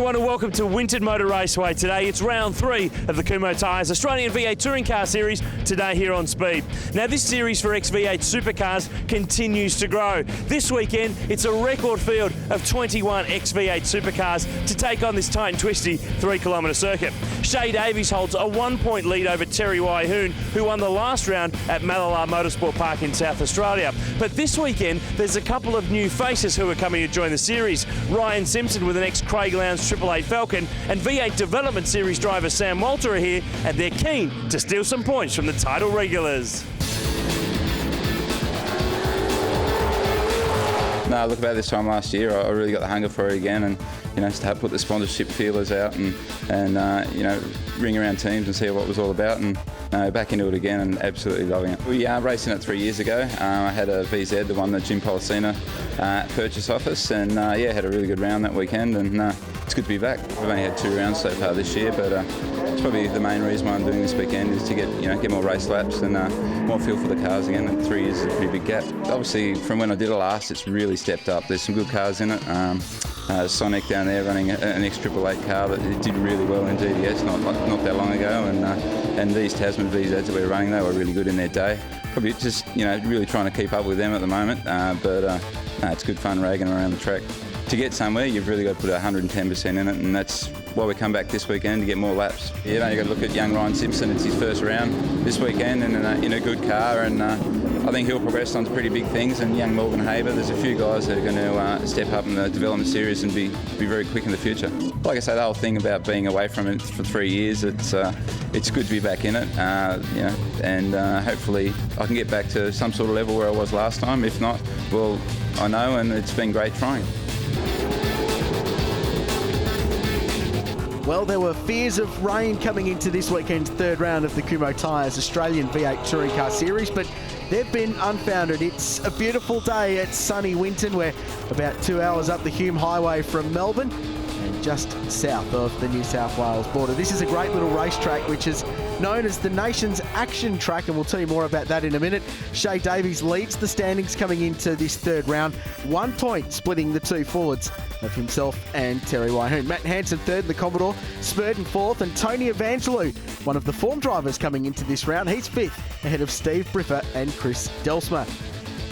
everyone, and welcome to Winton Motor Raceway. Today it's round 3 of the Kumho Tyres Australian V8 Touring Car Series, today here on Speed. Now this series for XV8 supercars continues to grow. This weekend it's a record field of 21 XV8 supercars to take on this tight and twisty 3-kilometre circuit. Shay Davies holds a 1-point lead over Terry Waihoon, who won the last round at Mallala Motorsport Park in South Australia. But this weekend there's a couple of new faces who are coming to join the series. Ryan Simpson with an ex-Craig Lowndes 888 Falcon and V8 Development Series driver Sam Walter are here, and they're keen to steal some points from the title regulars. No, look, about this time last year, I really got the hunger for it again, and start put the sponsorship feelers out and ring around teams and see what it was all about, and back into it again and absolutely loving it. We racing it 3 years ago. I had a VZ, the one that Jim Policina purchased off us, and had a really good round that weekend, and it's good to be back. We've only had 2 rounds so far this year, but it's probably the main reason why I'm doing this weekend is to get more race laps and more feel for the cars again. And 3 years is a pretty big gap. Obviously, from when I did it last, it's really stepped up. There's some good cars in it. Sonic down there running an X888 car that did really well in GDS not that long ago, and these Tasman VZs that we're running, they were really good in their day. Probably just really trying to keep up with them at the moment, but it's good fun ragging around the track. To get somewhere, you've really got to put 110% in it, and that's why we come back this weekend to get more laps. You've got to look at young Ryan Simpson. It's his first round this weekend in a good car, and I think he'll progress on to pretty big things. And young Morgan Haber, there's a few guys that are going to step up in the development series and be very quick in the future. Like I say, the whole thing about being away from it for 3 years, it's good to be back in it, and hopefully I can get back to some sort of level where I was last time. If not, well, I know, and it's been great trying. Well, there were fears of rain coming into this weekend's 3rd round of the Kumho Tyres Australian V8 Touring Car Series, but they've been unfounded. It's a beautiful day at sunny Winton. We're about 2 hours up the Hume Highway from Melbourne and just south of the New South Wales border. This is a great little racetrack which is known as the nation's action track, and we'll tell you more about that in a minute. Shay Davies leads the standings coming into this 3rd round, 1 point splitting the 2 forwards of himself and Terry Waihoon. Matt Hansen 3rd in the Commodore, Spurden 4th, and Tony Evangelou, one of the form drivers coming into this round, he's 5th ahead of Steve Briffa and Chris Delsma.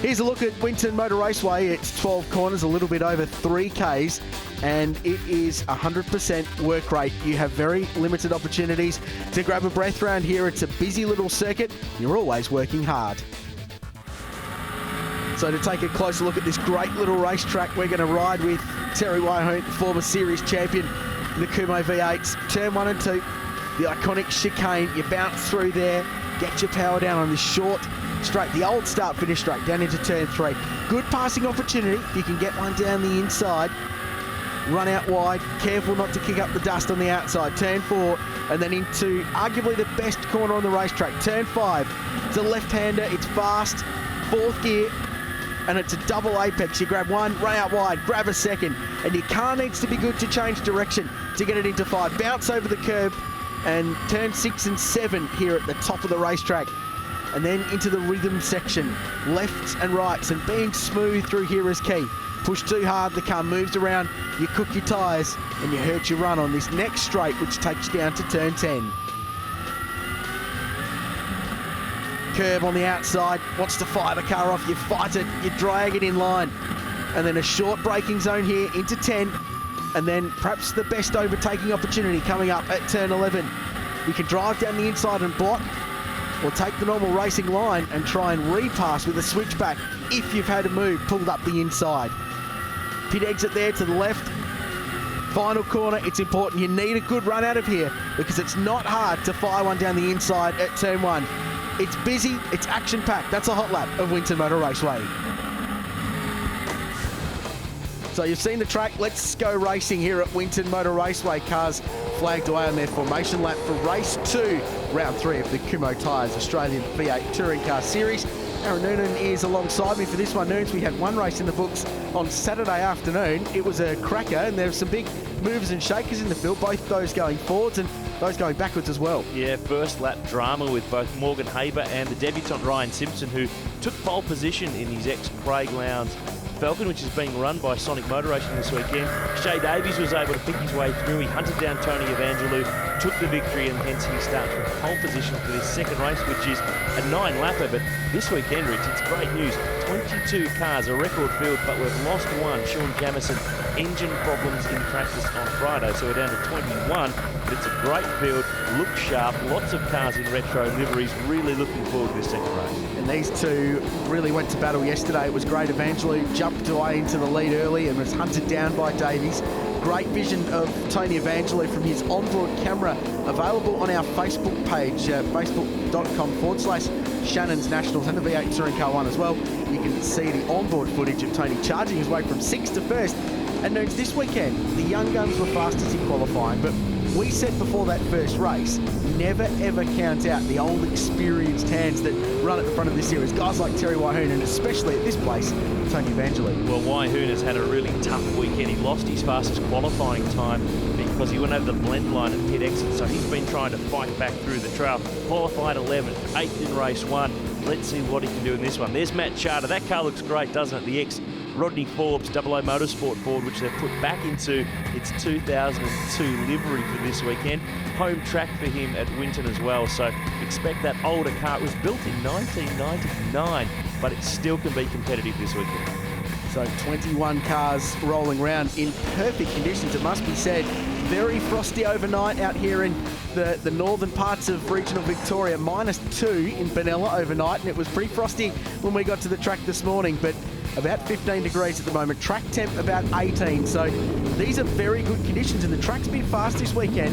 Here's a look at Winton Motor Raceway. It's 12 corners, a little bit over 3 Ks, and it is 100% work rate. You have very limited opportunities to grab a breath around here. It's a busy little circuit. You're always working hard. So to take a closer look at this great little racetrack, we're going to ride with Terry Waihoon, former series champion in the Kumho V8s. Turn 1 and 2, the iconic chicane. You bounce through there, get your power down on this short straight, the old start-finish straight, down into turn 3. Good passing opportunity. You can get one down the inside. Run out wide, careful not to kick up the dust on the outside. Turn 4, and then into arguably the best corner on the racetrack. Turn 5, it's a left-hander, it's fast, 4th gear, and it's a double apex. You grab one, run out wide, grab a second, and your car needs to be good to change direction to get it into 5. Bounce over the curb, and turn 6 and 7 here at the top of the racetrack. And then into the rhythm section, lefts and rights, and being smooth through here is key. Push too hard, the car moves around, you cook your tyres, and you hurt your run on this next straight, which takes you down to turn 10. Curb on the outside, wants to fire the car off, you fight it, you drag it in line. And then a short braking zone here into 10, and then perhaps the best overtaking opportunity coming up at turn 11. You can drive down the inside and block, or take the normal racing line and try and repass with a switchback if you've had a move pulled up the inside. Pit exit there to the left. Final corner, it's important. You need a good run out of here because it's not hard to fire one down the inside at turn 1. It's busy, it's action-packed. That's a hot lap of Winton Motor Raceway. So you've seen the track. Let's go racing here at Winton Motor Raceway. Cars flagged away on their formation lap for race 2, round 3 of the Kumho Tyres Australian V8 Touring Car Series. Aaron Noonan is alongside me for this one. Noons, we had one race in the books on Saturday afternoon. It was a cracker, and there were some big movers and shakers in the field, both those going forwards and those going backwards as well. Yeah, first lap drama with both Morgan Haber and the debutant Ryan Simpson, who took pole position in his ex-Craig Lowndes Falcon, which is being run by Sonic Motor Racing this weekend. Shay Davies was able to pick his way through. He hunted down Tony Evangelou, took the victory, and hence he starts from pole position for this second race, which is a 9-lapper. But this weekend, Rich, it's great news. 22 cars, a record field, but we've lost one. Sean Jamison, engine problems in practice on Friday, so we're down to 21. But it's a great field, looks sharp, lots of cars in retro liveries. Really looking forward to this second race. And these two really went to battle yesterday. It was great. Evangelou jumped away into the lead early and was hunted down by Davies. Great vision of Tony Evangelou from his onboard camera, available on our Facebook page, facebook.com/Shannon's Nationals, and the V8 Touring Car 1 as well. You can see the onboard footage of Tony charging his way from 6th to 1st. And notes this weekend, the young guns were fastest in qualifying, but we said before that first race, never ever count out the old experienced hands that run at the front of this series. Guys like Terry Wyhoon, and especially at this place, Tony Evangelou. Well, Wyhoon has had a really tough weekend. He lost his fastest qualifying time because he went over the blend line at pit exit, so he's been trying to fight back through the trail. Qualified 11th, 8th in race 1. Let's see what he can do in this one. There's Matt Charter. That car looks great, doesn't it? The ex-Rodney Forbes 00 Motorsport Ford, which they've put back into its 2002 livery for this weekend. Home track for him at Winton as well, so expect that older car. It was built in 1999, but it still can be competitive this weekend. So 21 cars rolling around in perfect conditions, it must be said. Very frosty overnight out here in the northern parts of regional Victoria. -2 in Benalla overnight, and it was pretty frosty when we got to the track this morning, but about 15 degrees at the moment. Track temp about 18, so these are very good conditions, and the track's been fast this weekend.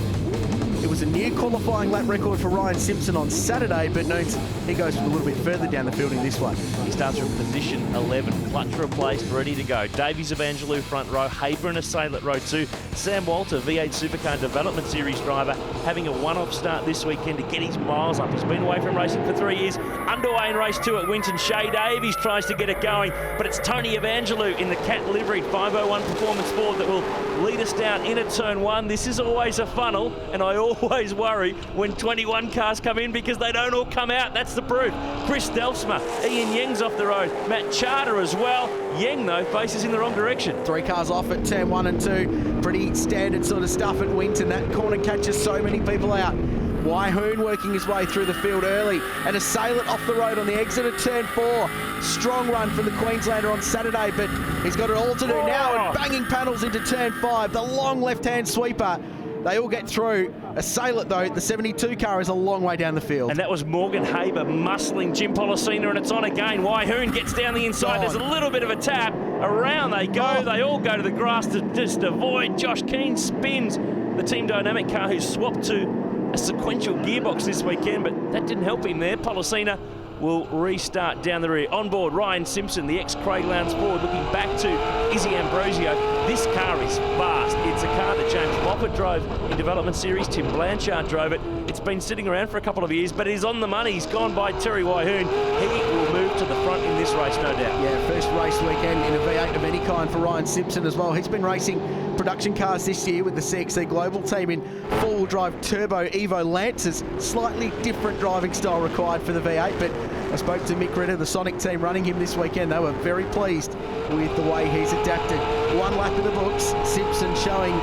It was a near qualifying lap record for Ryan Simpson on Saturday, but notes he goes a little bit further down the field in this one. He starts from position 11, clutch replaced, ready to go. Davies Evangelou front row, Haber and Assale at row 2. Sam Walter, V8 Supercar Development Series driver, having a one-off start this weekend to get his miles up. He's been away from racing for 3 years. Underway in race 2 at Winton. Shay Davies tries to get it going, but it's Tony Evangelou in the Cat liveried 501 Performance Ford that will lead us down into turn 1. This is always a funnel, and I always worry when 21 cars come in because they don't all come out. That's the proof. Chris Delfsma, Ian Yeng's off the road, Matt Charter as well. Yeng, though, faces in the wrong direction. 3 cars off at turn 1 and 2. Pretty standard sort of stuff at Winton. That corner catches so many people out. Wyhoon working his way through the field early, and Assailant off the road on the exit of turn 4. Strong run from the Queenslander on Saturday, but he's got it all to do now, and banging panels into turn 5. The long left-hand sweeper. They all get through. Assailant, though, the 72 car is a long way down the field. And that was Morgan Haber muscling Jim Policina, and it's on again. Wyhoon gets down the inside. There's a little bit of a tap. Around they go. They all go to the grass to just avoid. Josh Keane spins the Team Dynamic car, who's swapped to a sequential gearbox this weekend, but that didn't help him there. Policina will restart down the rear. On board, Ryan Simpson, the ex-Craig Lowndes Ford, looking back to Izzy Ambrosio. This car is fast. It's a car that James Moffat drove in Development Series. Tim Blanchard drove it. It's been sitting around for a couple of years, but it is on the money. He's gone by Terry Wyhoon. He will move to the front in this race, no doubt. Yeah, first race weekend in a V8 of any kind for Ryan Simpson as well. He's been racing production cars this year with the CXC Global team in four-wheel drive turbo Evo Lancers. Slightly different driving style required for the V8, but I spoke to Mick Ritter, the Sonic team running him this weekend. They were very pleased with the way he's adapted. 1 lap in the books. Simpson showing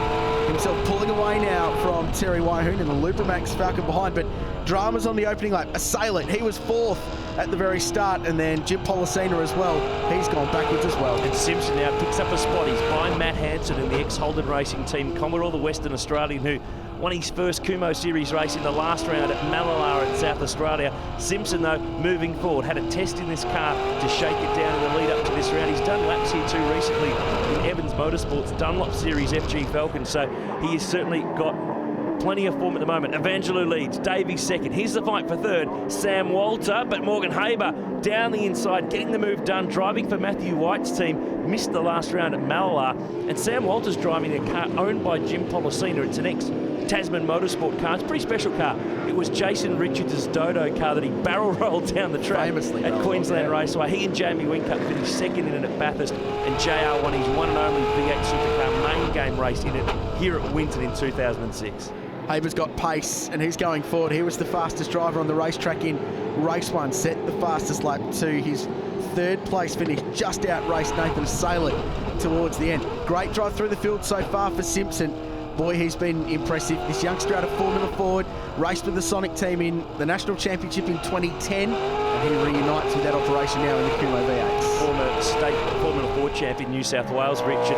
himself pulling away now from Terry Wyhoon in the Lubramax Falcon behind, but dramas on the opening lap. Assailant, he was 4th at the very start, and then Jim Policina as well. He's gone backwards as well. And Simpson now picks up a spot. He's by Matt Hanson in the ex-Holden Racing team, Commodore, the Western Australian, who won his first Kumo Series race in the last round at Mallala in South Australia. Simpson, though, moving forward, had a test in this car to shake it down in the lead up to this round. He's done laps here too recently in Evans Motorsports Dunlop Series FG Falcon, so he has certainly got plenty of form at the moment. Evangelou leads, Davies second. Here's the fight for third, Sam Walter, but Morgan Haber down the inside, getting the move done, driving for Matthew White's team. Missed the last round at Mallala, and Sam Walter's driving a car owned by Jim Policina. It's an ex-Tasman Motorsport car. It's a pretty special car. It was Jason Richards' Dodo car that he barrel rolled down the track Famously at Queensland Raceway. He and Jamie Whincup finished second in it at Bathurst, and JR won his one and only V8 Supercar main game race in it here at Winton in 2006. Haber's got pace and he's going forward. He was the fastest driver on the racetrack in race 1, set the fastest lap to his third place finish, just outraced Nathan Saylor towards the end. Great drive through the field so far for Simpson. Boy, he's been impressive. This youngster out of Formula Ford, raced with the Sonic team in the National Championship in 2010, and he reunites with that operation now in the Kumo V8s. Former state Formula Ford champion New South Wales, Richard.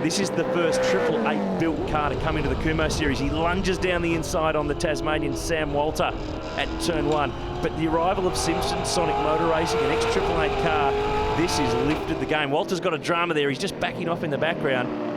This is the first 888 built car to come into the Kumo series. He lunges down the inside on the Tasmanian Sam Walter at turn 1. But the arrival of Simpson, Sonic Motor Racing, an ex-888 car, this has lifted the game. Walter's got a drama there. He's just backing off in the background.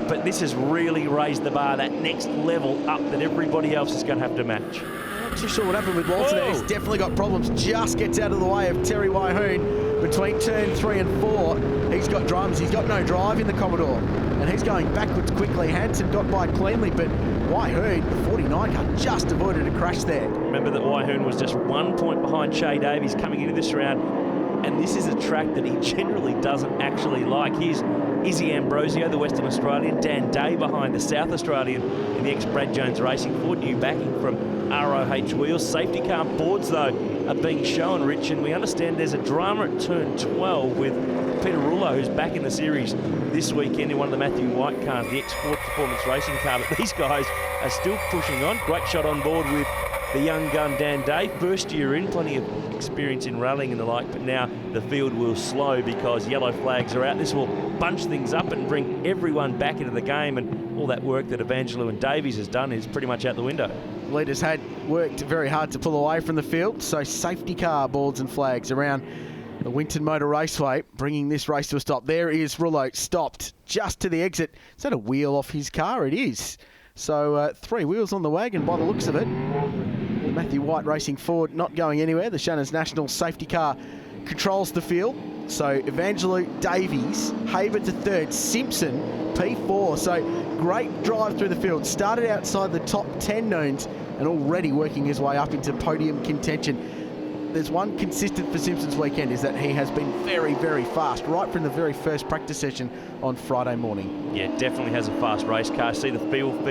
But this has really raised the bar, that next level up that everybody else is going to have to match. Not too sure what happened with Walter there. He's definitely got problems. Just gets out of the way of Terry Wyhoon between turn 3 and 4. He's got dramas. He's got no drive in the Commodore. And he's going backwards quickly. Hansen got by cleanly, but Wyhoon, the 49 car, just avoided a crash there. Remember that Wyhoon was just 1 point behind Shay Davies coming into this round. And this is a track that he generally doesn't actually like. Here's Izzy Ambrosio, the Western Australian, Dan Day behind the South Australian in the ex-Brad Jones Racing Ford, new backing from ROH Wheels. Safety car boards, though, are being shown, Rich, and we understand there's a drama at turn 12 with Peter Rullo, who's back in the series this weekend in one of the Matthew White cars, the ex-Ford Performance Racing car. But these guys are still pushing on. Great shot on board with the young gun Dan Day, first year in, plenty of experience in rallying and the like, but now the field will slow because yellow flags are out. This will bunch things up and bring everyone back into the game, and all that work that Evangelou and Davies has done is pretty much out the window. Leaders had worked very hard to pull away from the field, so safety car boards and flags around the Winton Motor Raceway, bringing this race to a stop. There is Rullo, stopped just to the exit. Is that a wheel off his car? It is. So 3 wheels on the wagon by the looks of it. The Matthew White Racing Ford not going anywhere. The Shannon's National safety car controls the field. So Evangelou, Davies, Haber to third, Simpson, P4. So great drive through the field. Started outside the top 10 knowns and already working his way up into podium contention. There's one consistent for Simpson's weekend, is that he has been very, very fast, right from the very first practice session on Friday morning. Yeah, definitely has a fast race car. See the field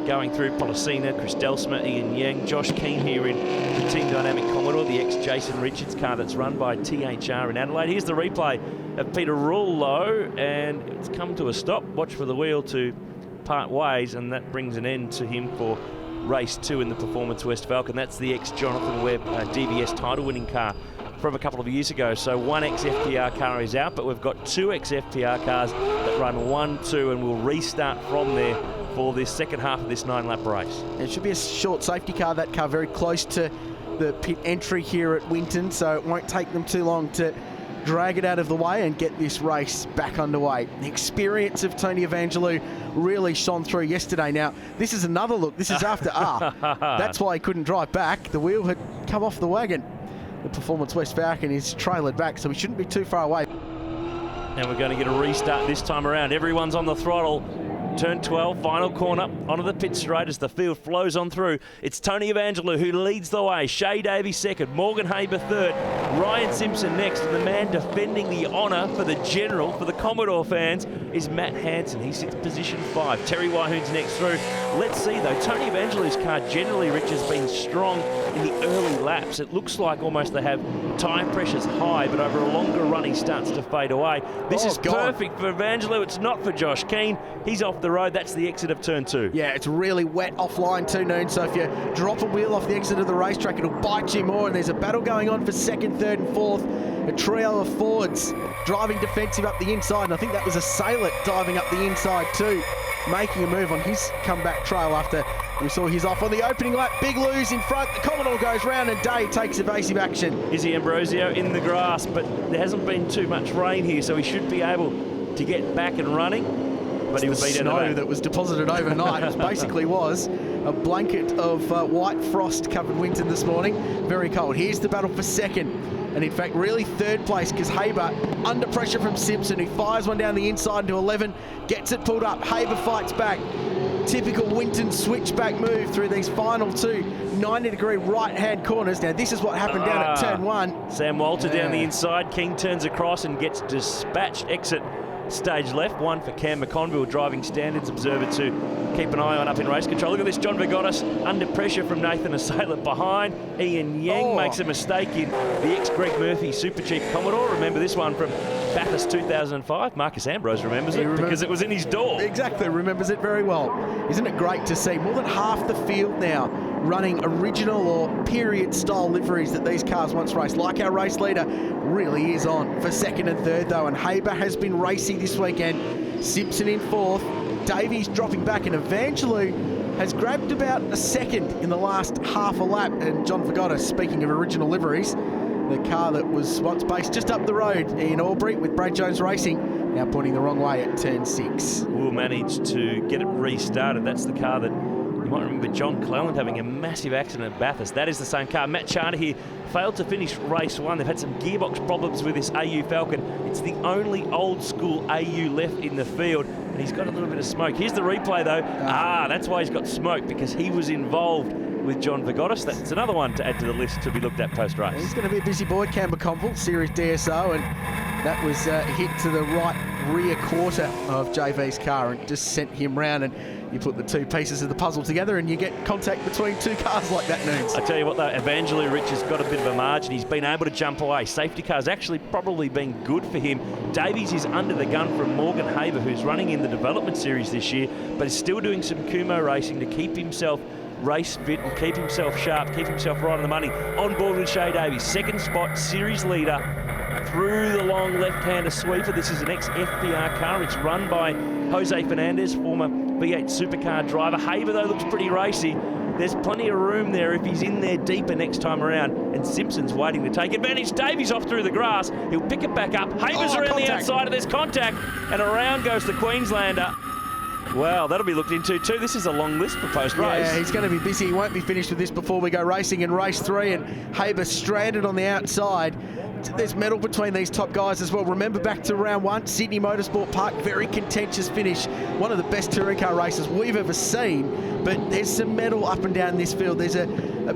going through Policina, Chris Delsma, Ian Yang, Josh Keane here in the Team Dynamic Commodore, the ex-Jason Richards car that's run by THR in Adelaide. Here's the replay of Peter Rullo, and it's come to a stop. Watch for the wheel to part ways, and that brings an end to him for race 2 in the Performance West Falcon. That's the ex-Jonathan Webb DBS title-winning car from a couple of years ago. So one ex-FPR car is out, but we've got 2 ex-FPR cars that run 1, 2, and we'll restart from there for this second half of this 9-lap race. It should be a short safety car, that car very close to the pit entry here at Winton, so it won't take them too long to drag it out of the way and get this race back underway. The experience of Tony Evangelou really shone through yesterday. Now, this is another look. This is after R. That's why he couldn't drive back. The wheel had come off the wagon. The Performance West Falcon is trailered back, so we shouldn't be too far away. And we're going to get a restart this time around. Everyone's on the throttle. Turn 12, final corner, onto the pit straight as the field flows on through. It's Tony Evangelou who leads the way. Shay Davies second, Morgan Haber third, Ryan Simpson next, and the man defending the honour for the General, for the Commodore fans, is Matt Hansen. He sits position 5. Terry Wyhoon's next through. Let's see though, Tony Evangelou's car generally, Rich, has been strong in the early laps. It looks like almost they have tyre pressures high, but over a longer run he starts to fade away. This is perfect for Evangelou. It's not for Josh Keane. He's off the road. That's the exit of turn 2. Yeah, it's really wet offline 2 noon, so if you drop a wheel off the exit of the racetrack, it'll bite you more, and there's a battle going on for second, third and fourth. A trio of Fords driving defensive up the inside, and I think that was a Sailor diving up the inside too, making a move on his comeback trail after we saw his off on the opening lap. Big lose in front. The Commodore goes round and Day takes evasive action. Izzy Ambrosio in the grass, but there hasn't been too much rain here, so he should be able to get back and running. But he was beat snow that was deposited overnight. It basically was a blanket of white frost covered Winton this morning. Very cold. Here's the battle for second, and in fact really third place, because Haber under pressure from Simpson, who fires one down the inside into 11, gets it pulled up. Haber fights back. Typical Winton switchback move through these final 2 90-degree right-hand corners. Now this is what happened down at turn 1. Sam Walter down the inside. King turns across and gets dispatched. Exit stage left, one for Cam McConville, driving standards observer to keep an eye on up in race control. Look at this, John Vigotis under pressure from Nathan Assailant behind. Ian Yang makes a mistake in the ex-Greg Murphy Super Cheap Commodore. Remember this one from Bathurst 2005. Marcus Ambrose remembers it because it was in his door. Exactly, remembers it very well. Isn't it great to see more than half the field now running original or period style liveries that these cars once raced, like our race leader really is on for second and third though, and Haber has been racing this weekend. Simpson in fourth, Davies dropping back, and Evangelou has grabbed about a second in the last half a lap. And John Vigotis, speaking of original liveries, the car that was once based just up the road in Albury with Brad Jones Racing, now pointing the wrong way at turn 6. We'll manage to get it restarted. That's the car that you might remember John Cleland having a massive accident at Bathurst. That is the same car. Matt Charter here failed to finish race 1. They've had some gearbox problems with this AU Falcon. It's the only old school AU left in the field, and he's got a little bit of smoke. Here's the replay though. That's why he's got smoke, because he was involved with John Vigotis. That's another one to add to the list to be looked at post-race. He's going to be a busy boy, Cam McConville, Series DSO, and that was hit to the right rear quarter of JV's car and just sent him round. And you put the two pieces of the puzzle together and you get contact between two cars like that, Noons. I tell you what though, Evangelou Rich has got a bit of a margin. He's been able to jump away. Safety car's actually probably been good for him. Davies is under the gun from Morgan Haber, who's running in the development series this year, but is still doing some Kumo racing to keep himself race fit and keep himself sharp, keep himself right on the money. On board with Shay Davies, second spot, series leader, through the long left-hander sweeper. This is an ex-FPR car. It's run by Jose Fernandez, former V8 supercar driver. Haber, though, looks pretty racy. There's plenty of room there if he's in there deeper next time around, and Simpson's waiting to take advantage. Davies off through the grass. He'll pick it back up. Haber's around the outside of this contact, and around goes the Queenslander. Well, that'll be looked into too. This is a long list for post-race. Yeah, he's going to be busy. He won't be finished with this before we go racing in race 3, and Haber stranded on the outside. There's metal between these top guys as well. Remember back to round 1, Sydney Motorsport Park, very contentious finish. One of the best touring car races we've ever seen, but there's some metal up and down this field. There's a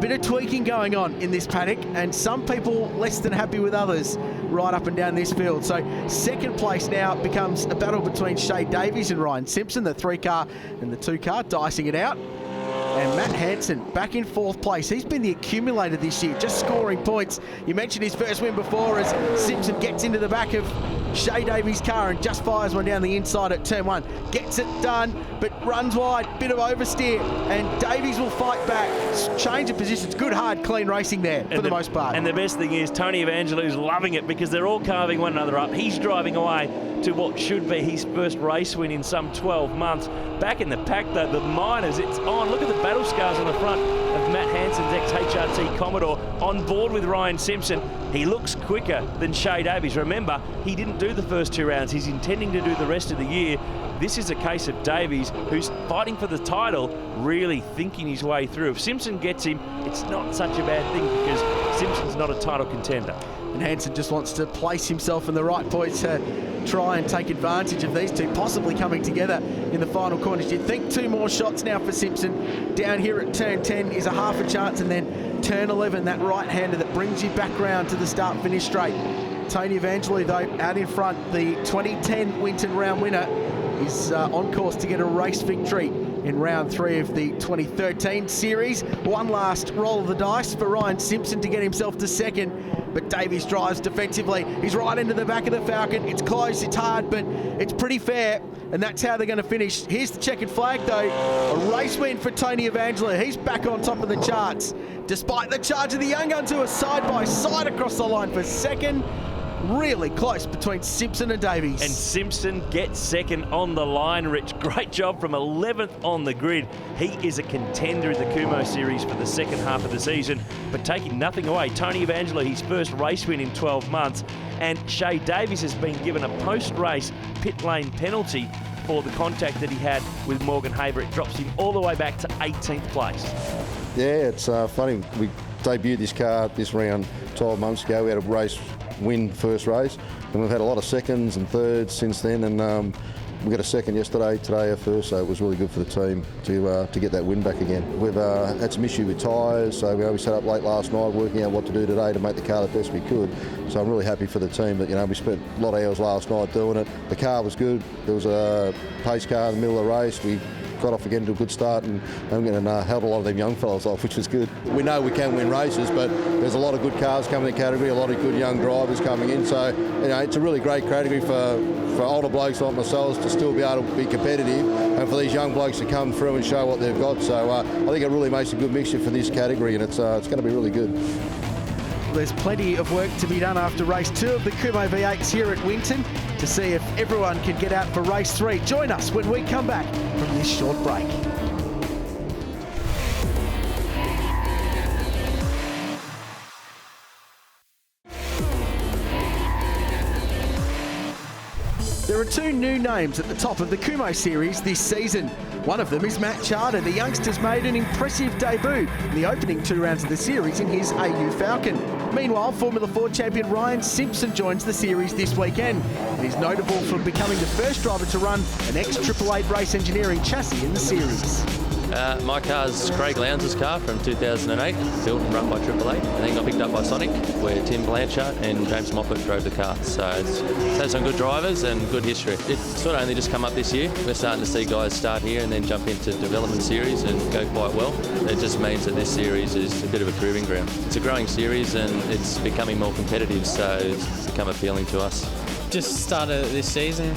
bit of tweaking going on in this paddock, and some people less than happy with others right up and down this field. So second place now becomes a battle between Shay Davies and Ryan Simpson, the 3-car and the 2-car, dicing it out. And Matt Hansen back in 4th place. He's been the accumulator this year, just scoring points. You mentioned his first win before as Simpson gets into the back of Shay Davies' car and just fires one down the inside at turn 1. Gets it done, but runs wide, bit of oversteer, and Davies will fight back. Change of positions, good, hard, clean racing there for the most part. And the best thing is Tony Evangelou's loving it because they're all carving one another up. He's driving away to what should be his first race win in some 12 months. Back in the pack though, the Miners, it's on. Look at the battle scars on the front of Matt Hansen's ex-HRT Commodore, on board with Ryan Simpson. He looks quicker than Shay Davies. Remember, he didn't do the first 2 rounds. He's intending to do the rest of the year. This is a case of Davies, who's fighting for the title, really thinking his way through. If Simpson gets him, it's not such a bad thing because Simpson's not a title contender. And Hansen just wants to place himself in the right point to try and take advantage of these two possibly coming together in the final corners. You'd think 2 more shots now for Simpson. Down here at turn 10 is a half a chance, and then turn 11, that right-hander that brings you back round to the start-finish straight. Tony Evangelou, though, out in front. The 2010 Winton round winner is on course to get a race victory in round 3 of the 2013 series. One last roll of the dice for Ryan Simpson to get himself to second, but Davies drives defensively. He's right into the back of the Falcon. It's close, it's hard, but it's pretty fair, and that's how they're going to finish. Here's the checkered flag, though. A race win for Tony Evangelou. He's back on top of the charts, despite the charge of the Young Guns, who are side-by-side across the line for second. Really close between Simpson and Davies. And Simpson gets second on the line, Rich. Great job from 11th on the grid. He is a contender in the Kumo Series for the second half of the season, but taking nothing away. Tony Evangelou, his first race win in 12 months, and Shay Davies has been given a post-race pit lane penalty for the contact that he had with Morgan Haber. It drops him all the way back to 18th place. Yeah, it's funny. We debuted this car this round 12 months ago. We had a race win first race, and we've had a lot of seconds and thirds since then, and We got a second yesterday, today our first, so it was really good for the team to get that win back again. We've had some issue with tyres, so we sat up late last night working out what to do today to make the car the best we could. So I'm really happy for the team that, we spent a lot of hours last night doing it. The car was good. There was a pace car in the middle of the race. We got off again to a good start and held a lot of them young fellas off, which was good. We know we can win races, but there's a lot of good cars coming in the category, a lot of good young drivers coming in, so it's a really great category for older blokes like myself to still be able to be competitive and for these young blokes to come through and show what they've got. So I think it really makes a good mixture for this category, and it's going to be really good. There's plenty of work to be done after race 2 of the Kumho V8s here at Winton to see if everyone can get out for race 3. Join us when we come back from this short break. There are 2 new names at the top of the Kumho series this season. One of them is Matt Charter. The youngster's made an impressive debut in the opening 2 rounds of the series in his AU Falcon. Meanwhile, Formula 4 champion Ryan Simpson joins the series this weekend and is notable for becoming the first driver to run an X888 race engineering chassis in the series. My car's Craig Lowndes' car from 2008, built and run by 888, and then got picked up by Sonic, where Tim Blanchard and James Moffat drove the car. So it's had some good drivers and good history. It's sort of only just come up this year. We're starting to see guys start here and then jump into development series and go quite well. It just means that this series is a bit of a proving ground. It's a growing series and it's becoming more competitive, so it's become appealing to us. Just started this season.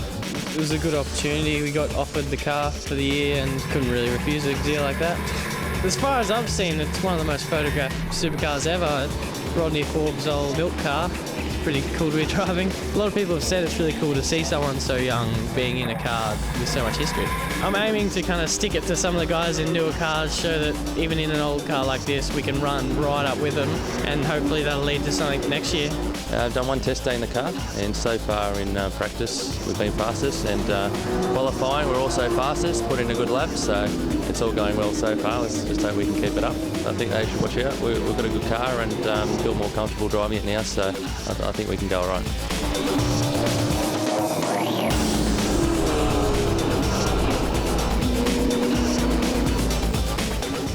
It was a good opportunity. We got offered the car for the year and couldn't really refuse a deal like that. As far as I've seen, it's one of the most photographed supercars ever. Rodney Forbes' old milk car. Pretty cool to be driving. A lot of people have said it's really cool to see someone so young being in a car with so much history. I'm aiming to kind of stick it to some of the guys in newer cars, show that even in an old car like this, we can run right up with them, and hopefully that'll lead to something next year. I've done 1 test day in the car, and so far in practice we've been fastest, and qualifying we're also fastest, put in a good lap, so it's all going well so far. Let's just hope we can keep it up. I think they should watch out. We've got a good car and feel more comfortable driving it now, so I think we can go all right.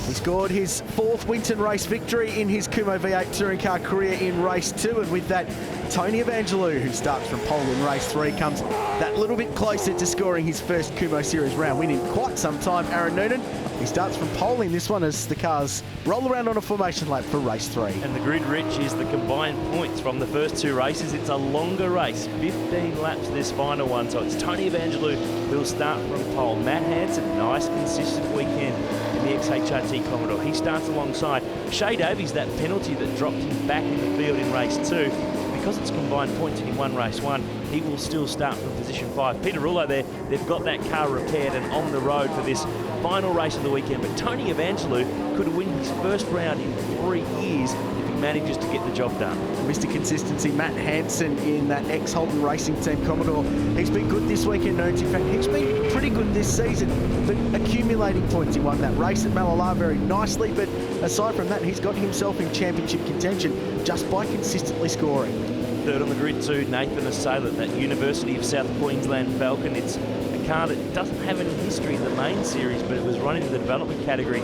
He scored his 4th Winton race victory in his Kumho V8 touring car career in race 2, and with that, Tony Evangelou, who starts from pole in race 3, comes that little bit closer to scoring his first Kumho Series round win in quite some time. Aaron Noonan, he starts from pole in this one as the cars roll around on a formation lap for race 3. And the grid rich is the combined points from the first 2 races. It's a longer race, 15 laps this final one. So it's Tony Evangelou who'll start from pole. Matt Hansen, nice consistent weekend in the XHRT Commodore. He starts alongside Shay Davies, that penalty that dropped him back in the field in race 2. Because it's combined points and he won race 1, he will still start from position 5. Peter Rullo there, they've got that car repaired and on the road for this final race of the weekend. But Tony Evangelou could win his first round in 3 years if he manages to get the job done. Mr. Consistency, Matt Hansen in that ex-Holden Racing Team Commodore. He's been good this weekend, Nones. In fact, he's been pretty good this season, but accumulating points. He won that race at Mallala very nicely, but aside from that, he's got himself in championship contention just by consistently scoring. Third on the grid too, Nathan Assailant, that University of South Queensland Falcon. It's a car that doesn't have any history in the main series, but it was run in the development category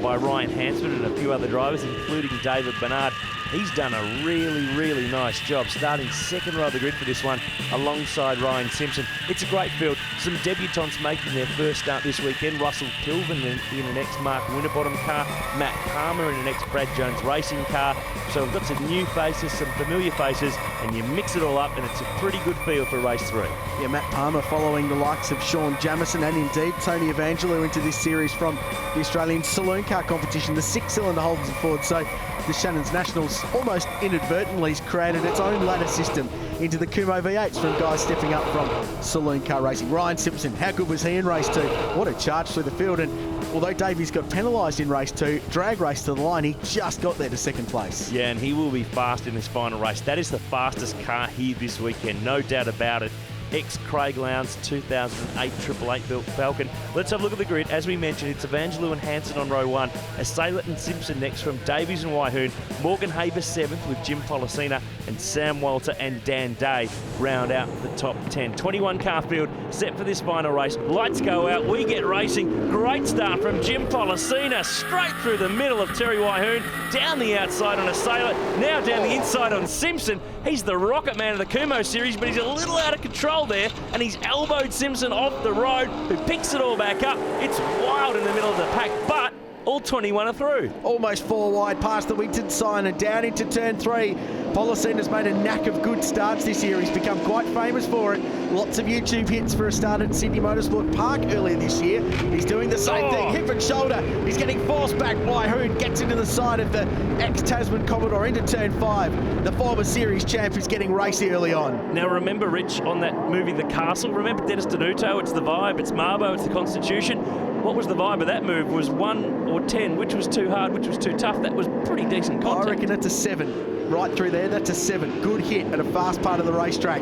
by Ryan Hansford and a few other drivers, including David Bernard. He's done a really, really nice job, starting 2nd row of the grid for this one, alongside Ryan Simpson. It's a great field. Some debutants making their first start this weekend. Russell Kilvin in an ex-Mark Winterbottom car, Matt Palmer in an ex-Brad Jones Racing car. So we've got some new faces, some familiar faces, and you mix it all up, and it's a pretty good field for race 3. Yeah, Matt Palmer following the likes of Sean Jamieson and indeed Tony Evangelou into this series from the Australian Saloon Car competition, the 6-cylinder Holdens and Fords. So the Shannon's Nationals almost inadvertently has created its own ladder system into the Kumho V8s from guys stepping up from Saloon Car Racing. Ryan Simpson, how good was he in race 2? What a charge through the field, and although Davies got penalised in race 2, drag race to the line, he just got there to 2nd place. Yeah, and he will be fast in this final race. That is the fastest car here this weekend, no doubt about it. ex-Craig Lowndes 2008 888 built Falcon. Let's have a look at the grid. As we mentioned, it's Evangelou and Hanson on row 1. Assaylet and Simpson next from Davies and Waihoon. Morgan Haber 7th with Jim Policina, and Sam Walter and Dan Day round out the top 10. 21 car field set for this final race. Lights go out, we get racing. Great start from Jim Policina, straight through the middle of Terry Waihoon, down the outside on Assaylet, now down the inside on Simpson. He's the rocket man of the Kumo series, but he's a little out of control there, and he's elbowed Simpson off the road, who picks it all back up. It's wild in the middle of the pack, but all 21 are through. Almost 4 wide past the Winton sign and down into turn 3. Policina's made a knack of good starts this year. He's become quite famous for it. Lots of YouTube hits for a start at Sydney Motorsport Park earlier this year. He's doing the same thing, hip and shoulder. He's getting forced back. Waihoon gets into the side of the ex-Tasman Commodore into turn 5. The former series champ is getting racy early on. Now remember, Rich, on that movie The Castle, remember Dennis Donuto? It's the vibe, it's Marbo, it's the Constitution. What was the vibe of that move? Was 1 or 10, which was too hard, which was too tough? That was pretty decent content. I reckon that's a 7. Right through there, that's a 7. Good hit at a fast part of the racetrack.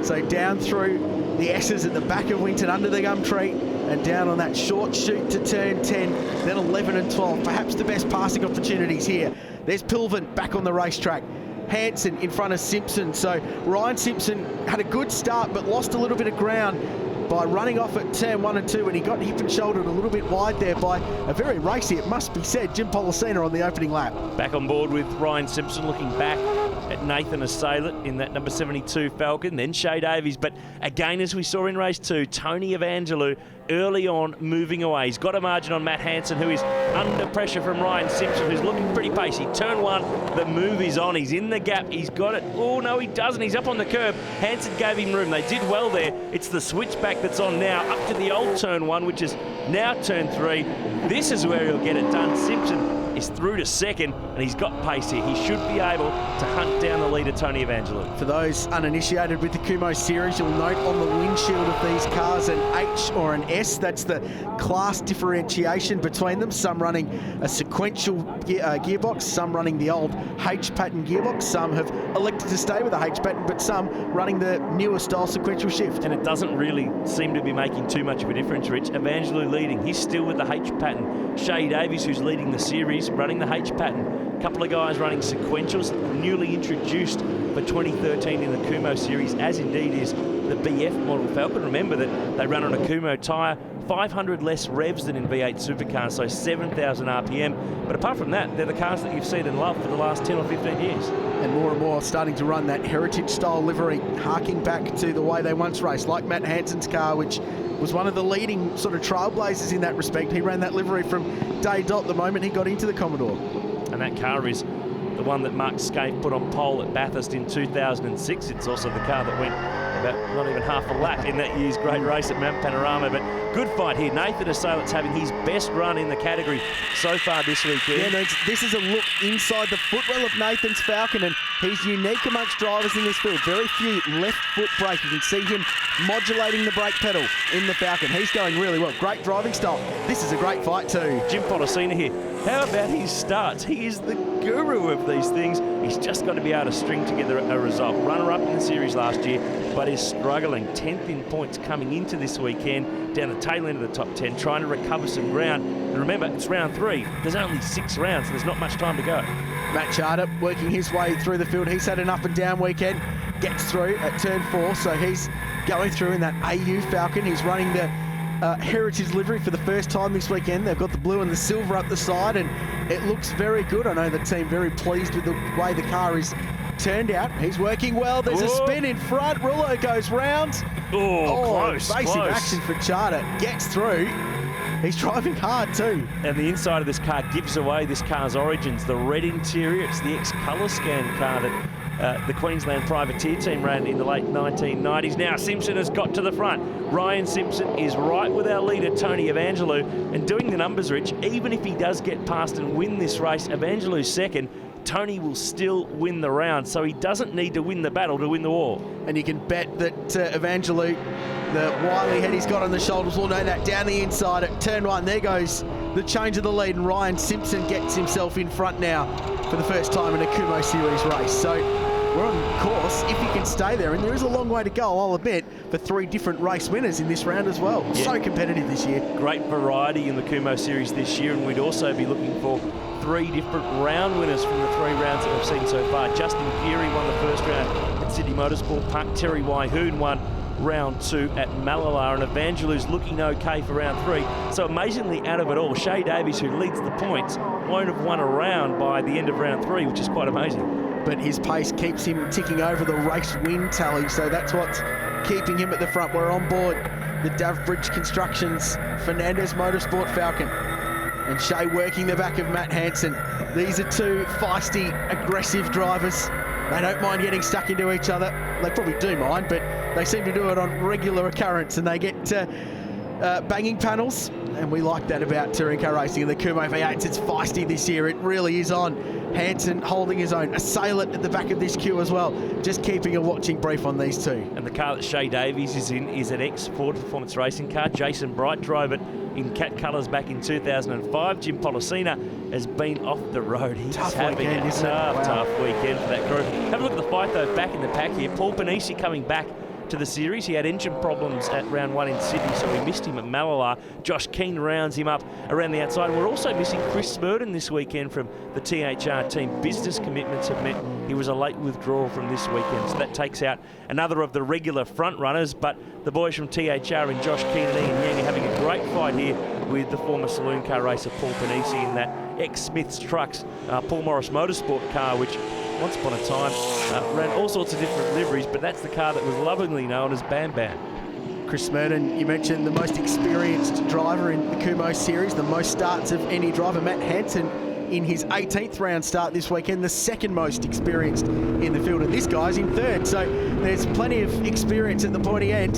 So down through the S's at the back of Winton, under the gum tree, and down on that short shoot to turn 10, then 11 and 12. Perhaps the best passing opportunities here. There's Pilvin back on the racetrack. Hanson in front of Simpson. So Ryan Simpson had a good start, but lost a little bit of ground by running off at turn 1 and 2 when he got hip and shouldered a little bit wide there by a very racy, it must be said, Jim Policina on the opening lap. Back on board with Ryan Simpson, looking back at Nathan Assaylet in that number 72 Falcon, then Shay Davies. But again, as we saw in race 2, Tony Evangelou early on moving away. He's got a margin on Matt Hanson, who is under pressure from Ryan Simpson, who's looking pretty pacey. Turn 1, the move is on. He's in the gap. He's got it. Oh, no, he doesn't. He's up on the curb. Hanson gave him room. They did well there. It's the switchback that's on now, up to the old turn 1, which is now turn 3. This is where he'll get it done. Simpson is through to second, and he's got pace here. He should be able to hunt down the leader, Tony Evangelou. For those uninitiated with the Kumo series, you'll note on the windshield of these cars an H or an S. That's the class differentiation between them. Some running a sequential gearbox, some running the old H pattern gearbox. Some have elected to stay with the H pattern, but some running the newer style sequential shift. And it doesn't really seem to be making too much of a difference, Rich. Evangelou leading. He's still with the H pattern. Shay Davies, who's leading the series, running the H pattern. A couple of guys running sequentials, newly introduced for 2013 in the Kumo series, as indeed is the BF model Falcon. Remember that they run on a Kumo tyre, 500 less revs than in V8 supercars, so 7,000 RPM. But apart from that, they're the cars that you've seen and loved for the last 10 or 15 years. And more starting to run that heritage-style livery, harking back to the way they once raced, like Matt Hanson's car, which was one of the leading sort of trailblazers in that respect. He ran that livery from day dot the moment he got into the Commodore. And that car is the one that Mark Scaife put on pole at Bathurst in 2006. It's also the car that went about not even half a lap in that year's great race at Mount Panorama. But good fight here. Nathan Assaylet's having his best run in the category so far this weekend. Yeah, no, this is a look inside the footwell of Nathan's Falcon, and he's unique amongst drivers in this field. Very few left foot brake. You can see him modulating the brake pedal in the Falcon. He's going really well. Great driving style. This is a great fight too. Jim Policina here. How about his starts? He is the guru of these things. He's just got to be able to string together a result. Runner-up in the series last year, but is struggling. 10th in points coming into this weekend, down the tail end of the top 10, trying to recover some ground. And remember, it's round 3. There's only 6 rounds, so there's not much time to go. Matt Charter working his way through the field. He's had an up and down weekend. Gets through at turn 4, so he's going through in that AU Falcon. He's running the heritage livery for the first time this weekend. They've got the blue and the silver up the side, and it looks very good. I know the team very pleased with the way the car is turned out. He's working well. There's a spin in front. Rullo goes round. Close. Evasive action for Charter. Gets through. He's driving hard too. And the inside of this car gives away this car's origins. The red interior, it's the ex-colour scan car that the Queensland privateer team ran in the late 1990s. Now Simpson has got to the front. Ryan Simpson is right with our leader, Tony Evangelou, and doing the numbers, Rich. Even if he does get past and win this race, Evangelou's second, Tony will still win the round, so he doesn't need to win the battle to win the war. And you can bet that Evangelou, the wily head he's got on the shoulders, will know that down the inside at turn 1. There goes the change of the lead, and Ryan Simpson gets himself in front now for the first time in a Kumo Series race. So we're on course if he can stay there. And there is a long way to go, I'll admit, for 3 different race winners in this round as well. Yeah. So competitive this year. Great variety in the Kumo Series this year, and we'd also be looking for 3 different round winners from the 3 rounds that we've seen so far. Justin Geary won the first round at Sydney Motorsport Park. Terry Waihoon won round 2 at Mallala, and Evangelou's looking okay for round 3. So amazingly, out of it all, Shay Davies, who leads the points, won't have won a round by the end of round 3, which is quite amazing. But his pace keeps him ticking over the race win tally, so that's what's keeping him at the front. We're on board the Davbridge Constructions Fernandez Motorsport Falcon, and Shay working the back of Matt Hansen. These are 2 feisty, aggressive drivers. They don't mind getting stuck into each other. They probably do mind, but they seem to do it on regular occurrence, and they get banging panels, and we like that about touring car racing. And the Kumo V8s, it's feisty this year. It really is on. Hansen holding his own. Assailant at the back of this queue as well. Just keeping a watching brief on these 2. And the car that Shay Davies is in is an ex-Ford Performance Racing car. Jason Bright drove it in cat colours back in 2005. Jim Pollicina has been off the road. He's having a tough weekend for that crew. Have a look at the fight, though, back in the pack here. Paul Panisi coming back to the series. He had engine problems at round 1 in Sydney, so we missed him at Mallala. Josh Keane rounds him up around the outside. We're also missing Chris Smurden this weekend from the THR team. Business commitments have meant he was a late withdrawal from this weekend, so that takes out another of the regular front runners. But the boys from THR and Josh Keane and Ian Yang are having a great fight here with the former saloon car racer Paul Panisi in that ex-Smith's Trucks Paul Morris Motorsport car, which once upon a time ran all sorts of different liveries, but that's the car that was lovingly known as Bam Bam. Chris Smurden, you mentioned the most experienced driver in the Kumo Series, the most starts of any driver. Matt Hansen in his 18th round start this weekend, the 2nd most experienced in the field, and this guy's in 3rd, so there's plenty of experience at the pointy end.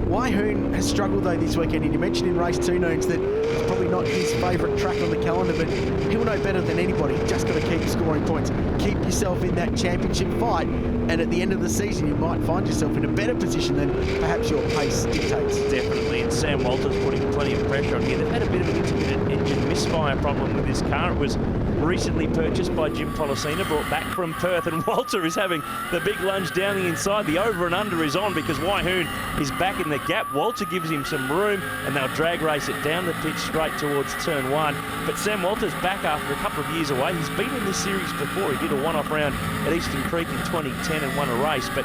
Waihoon has struggled though this weekend, and you mentioned in race 2, Noons, that it's probably not his favourite track on the calendar, but he'll know better than anybody. You've just got to keep scoring points, keep yourself in that championship fight, and at the end of the season you might find yourself in a better position than perhaps your pace dictates. Definitely, and Sam Walters putting plenty of pressure on here. They've had a bit of an intermittent engine misfire problem with this car. It was recently purchased by Jim Pollicina, brought back from Perth, and Walter is having the big lunge down the inside. The over and under is on because Waihoon is back in the gap. Walter gives him some room, and they'll drag race it down the pitch straight towards turn 1. But Sam Walter's back after a couple of years away. He's been in this series before. He did a one-off round at Eastern Creek in 2010 and won a race, but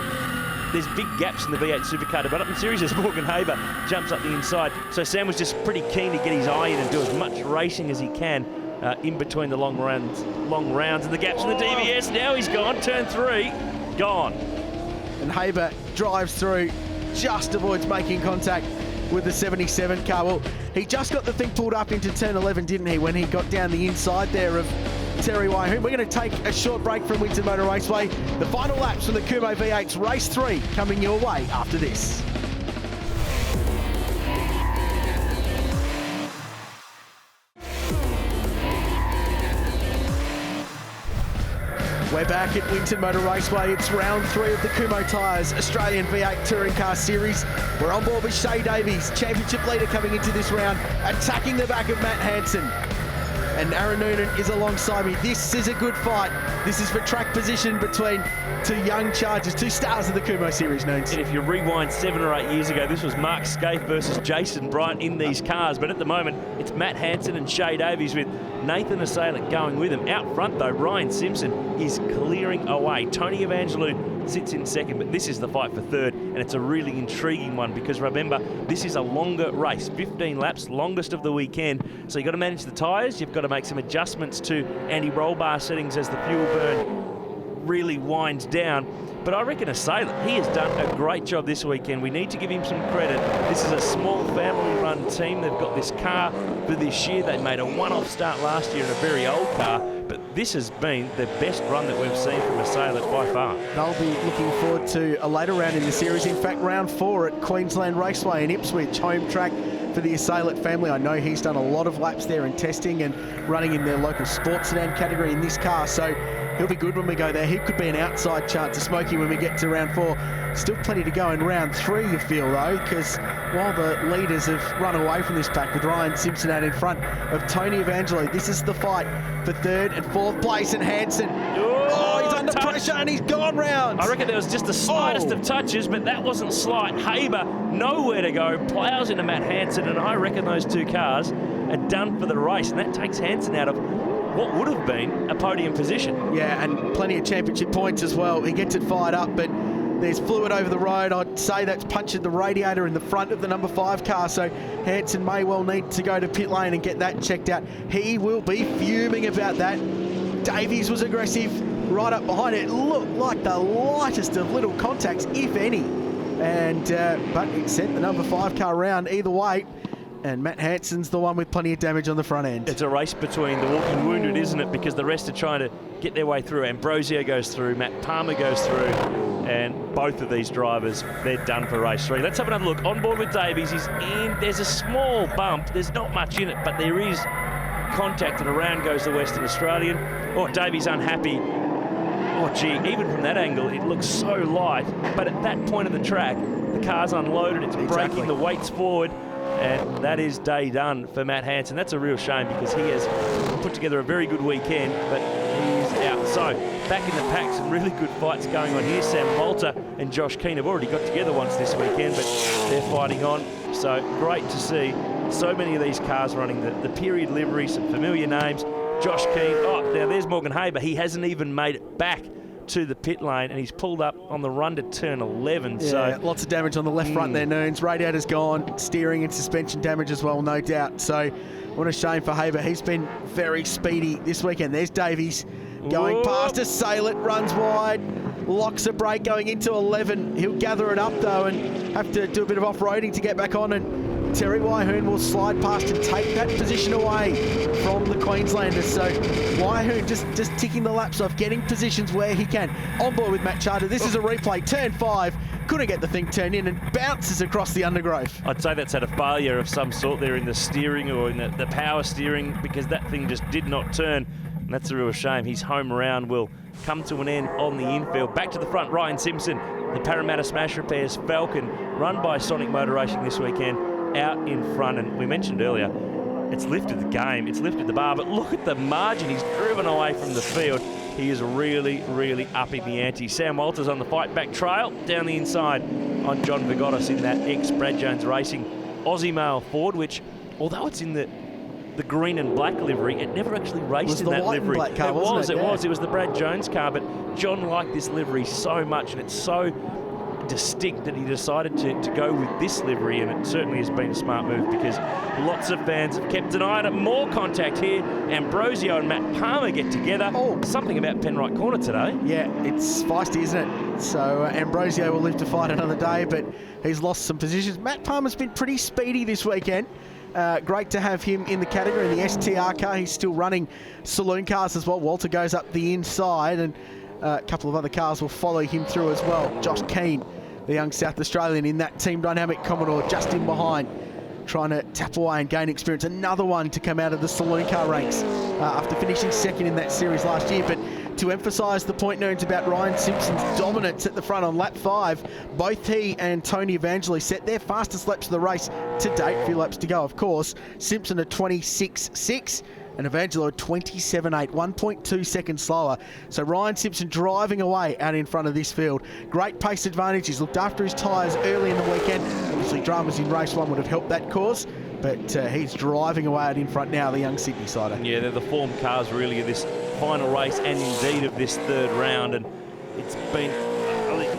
there's big gaps in the V8 Supercar Development Series as Morgan Haber jumps up the inside. So Sam was just pretty keen to get his eye in and do as much racing as he can in between the long rounds and the gaps in the DBS. Now he's gone, turn 3, gone. And Haber drives through, just avoids making contact with the 77 car. Well, he just got the thing pulled up into turn 11, didn't he, when he got down the inside there of Terry Waihoon. We're going to take a short break from Winton Motor Raceway. The final laps from the Kumo V8's Race 3 coming your way after this. We're back at Winton Motor Raceway. It's round 3 of the Kumo Tyres Australian V8 Touring Car Series. We're on board with Shay Davies, championship leader coming into this round, attacking the back of Matt Hansen. And Aaron Noonan is alongside me. This is a good fight. This is for track position between 2 young chargers, 2 stars of the Kumo Series, Noons. And if you rewind 7 or 8 years ago, this was Mark Scaife versus Jason Bryant in these cars. But at the moment, it's Matt Hansen and Shay Davies with Nathan Assailant going with him. Out front, though, Ryan Simpson is clearing away. Tony Evangelou sits in 2nd, but this is the fight for 3rd, and it's a really intriguing one because, remember, this is a longer race, 15 laps, longest of the weekend. So you've got to manage the tyres, you've got to make some adjustments to anti-roll bar settings as the fuel burn really winds down. But I reckon Assailant, he has done a great job this weekend. We need to give him some credit. This is a small family-run team. They've got this car for this year. They made a one-off start last year in a very old car, but this has been the best run that we've seen from Assailant by far. They'll be looking forward to a later round in the series. In fact, round 4 at Queensland Raceway in Ipswich, home track for the Assailant family. I know he's done a lot of laps there in testing and running in their local sports sedan category in this car, so he'll be good when we go there. He could be an outside chance of smoking when we get to round 4. Still plenty to go in round 3, you feel, though, because while the leaders have run away from this pack with Ryan Simpson out in front of Tony Evangelou, this is the fight for 3rd and 4th place, and Hansen, oh, he's under touch. pressure, and he's gone round. I reckon there was just the slightest of touches, but that wasn't slight. Haber, nowhere to go, plows into Matt Hansen, and I reckon those two cars are done for the race, and that takes Hansen out of what would have been a podium position. Yeah, and plenty of championship points as well. He gets it fired up, but there's fluid over the road. I'd say that's punctured the radiator in the front of the number 5 car, so Hansen may well need to go to pit lane and get that checked out. He will be fuming about that. Davies was aggressive right up behind it. It looked like the lightest of little contacts, if any. And but it sent the number 5 car round either way. And Matt Hansen's the one with plenty of damage on the front end. It's a race between the walking wounded, isn't it? Because the rest are trying to get their way through. Ambrosio goes through, Matt Palmer goes through, and both of these drivers, they're done for race 3. Let's have another look. On board with Davies, he's in. There's a small bump. There's not much in it, but there is contact, and around goes the Western Australian. Oh, Davies unhappy. Oh, gee, even from that angle, it looks so light. But at that point of the track, the car's unloaded, it's braking, the weight's forward, and that is day done for Matt Hansen. That's a real shame because he has put together a very good weekend, but he's out. So, back in the pack, some really good fights going on here. Sam Walter and Josh Keane have already got together once this weekend, but they're fighting on. So, great to see so many of these cars running the period livery, some familiar names. Josh Keane, oh, now there's Morgan Haber. He hasn't even made it back to the pit lane, and he's pulled up on the run to turn 11. Yeah, so lots of damage on the left front there, Noons. Radiator's gone, steering and suspension damage as well, no doubt. So what a shame for Haber. He's been very speedy this weekend. There's Davies going past us. Sail it, runs wide, locks a brake going into 11. He'll gather it up though and have to do a bit of off-roading to get back on, and Terry Wyhoon will slide past and take that position away from the Queenslanders. So Wyhoon just ticking the laps off, getting positions where he can. On board with Matt Charter. This is a replay. Turn 5. Couldn't get the thing turned in and bounces across the undergrowth. I'd say that's had a failure of some sort there in the steering or in the power steering, because that thing just did not turn. And that's a real shame. His home round will come to an end on the infield. Back to the front, Ryan Simpson, the Parramatta Smash Repairs Falcon, run by Sonic Motor Racing this weekend, out in front. And we mentioned earlier, it's lifted the game, it's lifted the bar, but look at the margin. He's driven away from the field. He is really, really upping the ante. Sam Walters on the fight back trail, down the inside on John Vigotis in that ex-Brad Jones Racing Aussie Mail Ford, which, although it's in the green and black livery, it never actually raced in that livery. Black car, it was the Brad Jones car, but John liked this livery so much, and it's so distinct that he decided to go with this livery, and it certainly has been a smart move because lots of fans have kept an eye on it. More contact here. Ambrosio and Matt Palmer get together. Oh, something about Penrite Corner today. Yeah, it's feisty, isn't it? So Ambrosio will live to fight another day, but he's lost some positions. Matt Palmer's been pretty speedy this weekend. Great to have him in the category. In the STR car, he's still running saloon cars as well. Walter goes up the inside, and a couple of other cars will follow him through as well. Josh Keane, the young South Australian in that Team Dynamic Commodore, just in behind, trying to tap away and gain experience. Another one to come out of the saloon car ranks after finishing second in that series last year. But to emphasise the point, Noons, about Ryan Simpson's dominance at the front on lap 5, both he and Tony Evangeli set their fastest laps of the race to date. A few laps to go, of course. Simpson at 26.6 and Evangelo at 27.8, 1.2 seconds slower. So Ryan Simpson driving away out in front of this field. Great pace advantage. He's looked after his tyres early in the weekend. Obviously, dramas in race 1 would have helped that cause, but he's driving away out in front now, the young Sydney sider. Yeah, they're the form cars really of this final race and indeed of this third round. And it's been,